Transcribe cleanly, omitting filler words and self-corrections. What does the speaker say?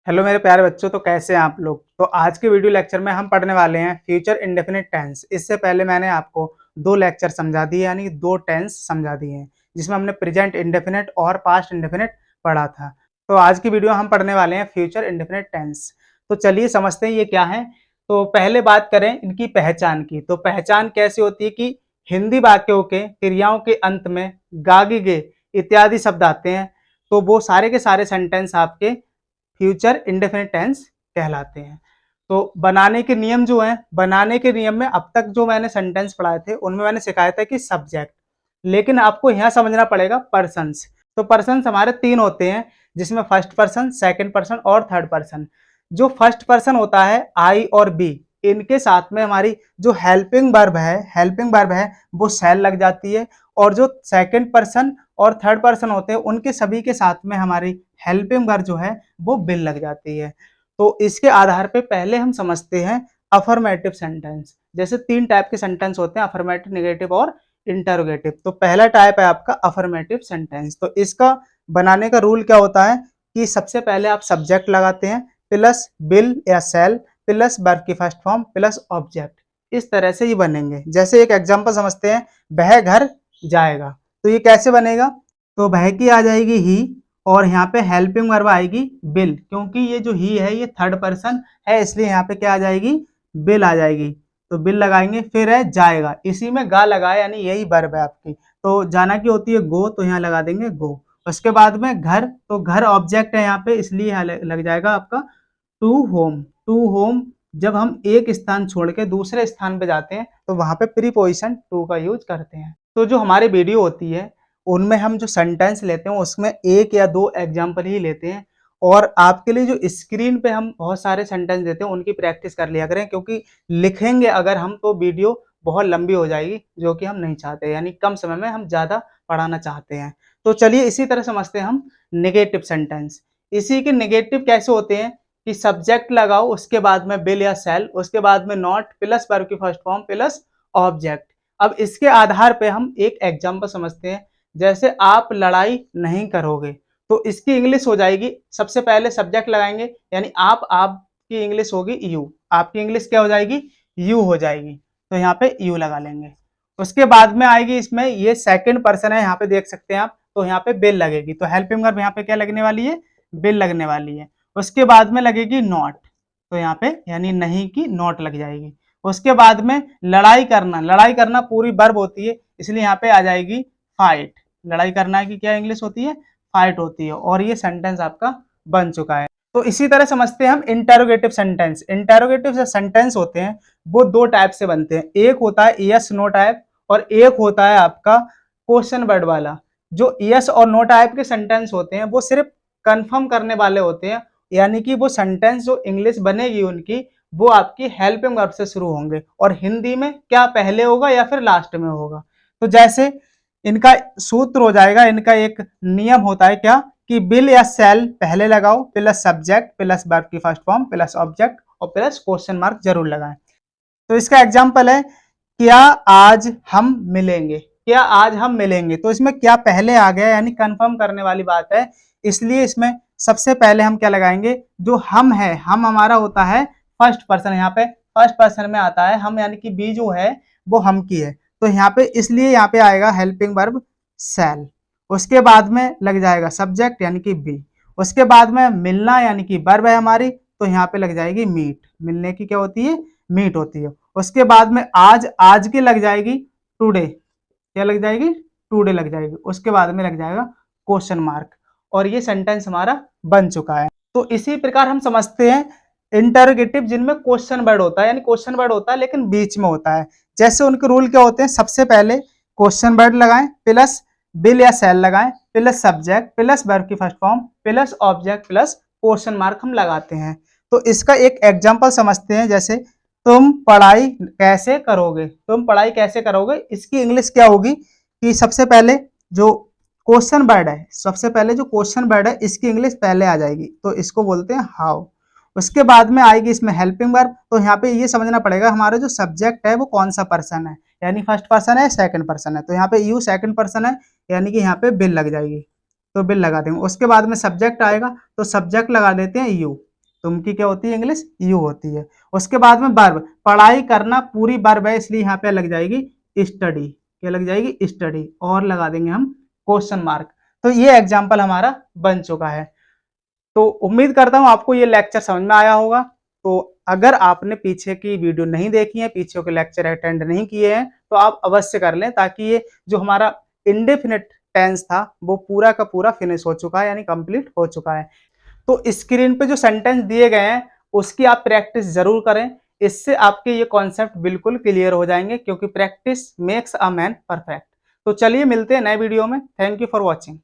Hello मेरे प्यारे बच्चों, तो कैसे हैं आप लोग। तो आज के वीडियो लेक्चर में हम पढ़ने वाले हैं फ्यूचर इंडेफिनिट टेंस। इससे पहले मैंने आपको दो लेक्चर समझा दिए, यानी दो टेंस समझा दिए हैं, जिसमें हमने प्रेजेंट इंडेफिनिट और पास्ट इंडेफिनिट पढ़ा था। तो आज की वीडियो हम पढ़ने वाले हैं फ्यूचर इंडेफिनिट टेंस। तो चलिए समझते हैं ये क्या है। तो पहले बात करें इनकी पहचान की। तो पहचान कैसी होती है कि हिंदी वाक्यों के क्रियाओं के अंत में गा गी गे इत्यादि शब्द आते हैं, तो वो सारे के सारे सेंटेंस आपके फ्यूचर इंडेफिनिट टेंस कहलाते हैं। तो बनाने के नियम जो हैं, बनाने के नियम में अब तक जो मैंने सेंटेंस पढ़ाए थे उनमें मैंने सिखाया था कि सब्जेक्ट, लेकिन आपको यहाँ समझना पड़ेगा पर्सन्स। तो पर्सन्स हमारे तीन होते हैं, जिसमें फर्स्ट पर्सन, सेकंड पर्सन और थर्ड पर्सन। जो फर्स्ट पर्सन होता है आई और बी, इनके साथ में हमारी जो हेल्पिंग वर्ब है वो शैल लग जाती है। और जो सेकंड पर्सन और थर्ड पर्सन होते हैं उनके सभी के साथ में हमारी हेल्पिंग वर्ब जो है वो विल लग जाती है। तो इसके आधार पे पहले हम समझते हैं अफर्मेटिव सेंटेंस। जैसे तीन टाइप के सेंटेंस होते हैं, अफर्मेटिव, नेगेटिव और इंटरोगेटिव। तो पहला टाइप है आपका अफर्मेटिव सेंटेंस। तो इसका बनाने का रूल क्या होता है कि सबसे पहले आप सब्जेक्ट लगाते हैं प्लस विल या शैल प्लस वर्ब की फर्स्ट फॉर्म प्लस ऑब्जेक्ट। इस तरह से ये बनेंगे। जैसे एक एग्जांपल समझते हैं, वह घर जाएगा। तो ये कैसे बनेगा, तो वह की आ जाएगी ही और यहाँ पे हेल्पिंग वर्ब आएगी विल, क्योंकि ये जो ही है ये थर्ड पर्सन है, इसलिए यहाँ पे क्या आ जाएगी, विल आ जाएगी। तो विल लगाएंगे, फिर है जाएगा, इसी में गा लगाए, यानी यही वर्ब है आपकी। तो जाना की होती है गो, तो यहाँ लगा देंगे गो। उसके बाद में घर, तो घर ऑब्जेक्ट है यहाँ पे, इसलिए यहाँ लग जाएगा आपका टू होम। टू होम, जब हम एक स्थान छोड़ के दूसरे स्थान पे जाते हैं तो वहां पे प्रीपोजिशन टू का यूज करते हैं। तो जो हमारी वीडियो होती है उनमें हम जो सेंटेंस लेते हैं उसमें एक या दो एग्जाम्पल ही लेते हैं, और आपके लिए जो स्क्रीन पे हम बहुत सारे सेंटेंस देते हैं उनकी प्रैक्टिस कर लिया करें, क्योंकि लिखेंगे अगर हम तो वीडियो बहुत लंबी हो जाएगी, जो कि हम नहीं चाहते, यानी कम समय में हम ज्यादा पढ़ाना चाहते हैं। तो चलिए इसी तरह समझते हैं हम नेगेटिव सेंटेंस। इसी के नेगेटिव कैसे होते हैं कि सब्जेक्ट लगाओ, उसके बाद में विल या शैल, उसके बाद में नॉट प्लस वर्ब की फर्स्ट फॉर्म प्लस ऑब्जेक्ट। अब इसके आधार पे हम एक एग्जांपल समझते हैं। जैसे आप लड़ाई नहीं करोगे, तो इसकी इंग्लिश हो जाएगी, सबसे पहले सब्जेक्ट लगाएंगे, यानी आपकी इंग्लिश होगी यू। आपकी इंग्लिश क्या हो जाएगी, यू हो जाएगी। तो यहाँ पे यू लगा लेंगे। उसके बाद में आएगी, इसमें ये सेकंड पर्सन है, यहाँ पे देख सकते हैं आप, तो यहाँ पे विल लगेगी। तो हेल्पिंग वर्ब यहाँ पे क्या लगने वाली है, विल लगने वाली है। उसके बाद में लगेगी नॉट, तो यहाँ पे यानी नहीं की नॉट लग जाएगी। उसके बाद में लड़ाई करना, लड़ाई करना पूरी वर्ब होती है, इसलिए यहाँ पे आ जाएगी फाइट। लड़ाई करना की क्या इंग्लिश होती है, फाइट होती है। और ये सेंटेंस आपका बन चुका है। तो इसी तरह समझते हैं हम इंटेरोगेटिव सेंटेंस। इंटेरोगेटिव जो सेंटेंस होते हैं वो दो टाइप से बनते हैं। एक होता है यस नो टाइप, और एक होता है आपका क्वेश्चन वर्ड वाला। जो यस और नो टाइप के सेंटेंस होते हैं वो सिर्फ कंफर्म करने वाले होते हैं, यानी कि वो सेंटेंस जो इंग्लिश बनेगी उनकी, वो आपकी हेल्पिंग वर्ब से शुरू होंगे, और हिंदी में क्या पहले होगा या फिर लास्ट में होगा। तो जैसे इनका सूत्र हो जाएगा, इनका एक नियम होता है क्या, कि विल या शैल पहले लगाओ प्लस सब्जेक्ट प्लस वर्ब की फर्स्ट फॉर्म प्लस ऑब्जेक्ट और प्लस क्वेश्चन मार्क जरूर लगाएं। तो इसका एग्जांपल है, क्या आज हम मिलेंगे। क्या आज हम मिलेंगे, तो इसमें क्या पहले आ गया, यानी कंफर्म करने वाली बात है, इसलिए इसमें सबसे पहले हम क्या लगाएंगे, जो हम है, हम हमारा होता है फर्स्ट पर्सन। यहाँ पे फर्स्ट पर्सन में आता है हम, यानी कि बी जो है वो हम की है, तो यहाँ पे इसलिए यहाँ पे आएगा हेल्पिंग वर्ब शैल। उसके बाद में लग जाएगा सब्जेक्ट यानी कि बी। उसके बाद में मिलना यानी कि वर्ब है हमारी, तो यहाँ पे लग जाएगी मीट। मिलने की क्या होती है, मीट होती है। उसके बाद में आज, आज की लग जाएगी टुडे। क्या लग जाएगी, टुडे लग जाएगी। उसके बाद में लग जाएगा क्वेश्चन मार्क, और ये सेंटेंस हमारा बन चुका है। तो इसी प्रकार हम समझते हैं इंटरोगेटिव, जिनमें क्वेश्चन वर्ड होता है, यानी क्वेश्चन वर्ड होता है लेकिन बीच में होता है। जैसे उनके रूल क्या होते हैं, सबसे पहले क्वेश्चन वर्ड लगाएं प्लस विल या शैल लगाएं प्लस सब्जेक्ट प्लस वर्ब की first form plus object plus question mark हम लगाते हैं। तो इसका एक एग्जांपल समझते हैं। जैसे तुम पढ़ाई कैसे करोगे, तुम पढ़ाई कैसे करोगे, इसकी इंग्लिश क्या होगी कि सबसे पहले जो क्वेश्चन वर्ड है, सबसे पहले जो क्वेश्चन वर्ड है इसकी इंग्लिश पहले आ जाएगी, तो इसको बोलते हैं हाउ। उसके बाद में आएगी इसमें हेल्पिंग वर्ब। तो यहाँ पे ये समझना पड़ेगा हमारा जो सब्जेक्ट है वो कौन सा पर्सन है, यानी फर्स्ट पर्सन है सेकंड पर्सन है। तो यहाँ पे यू सेकंड पर्सन है, यानी कि यहाँ पे बिल लग जाएगी, तो बिल लगा देंगे। उसके बाद में सब्जेक्ट आएगा, तो सब्जेक्ट लगा देते हैं यू। तुम की क्या होती है इंग्लिश, यू होती है। उसके बाद में वर्ब, पढ़ाई करना पूरी वर्ब है, इसलिए यहाँ पे लग जाएगी स्टडी। क्या लग जाएगी, स्टडी, और लगा देंगे हम क्वेश्चन मार्क। तो ये एग्जाम्पल हमारा बन चुका है। तो उम्मीद करता हूँ आपको ये लेक्चर समझ में आया होगा। तो अगर आपने पीछे की वीडियो नहीं देखी है, पीछे के लेक्चर अटेंड नहीं किए हैं, तो आप अवश्य कर लें, ताकि ये जो हमारा इंडेफिनिट टेंस था वो पूरा का पूरा फिनिश हो चुका है, यानी कंप्लीट हो चुका है। तो स्क्रीन पे जो सेंटेंस दिए गए हैं उसकी आप प्रैक्टिस जरूर करें। इससे आपके ये कॉन्सेप्ट बिल्कुल क्लियर हो जाएंगे, क्योंकि practice makes a man perfect. तो चलिए मिलते हैं नए वीडियो में। Thank you for watching.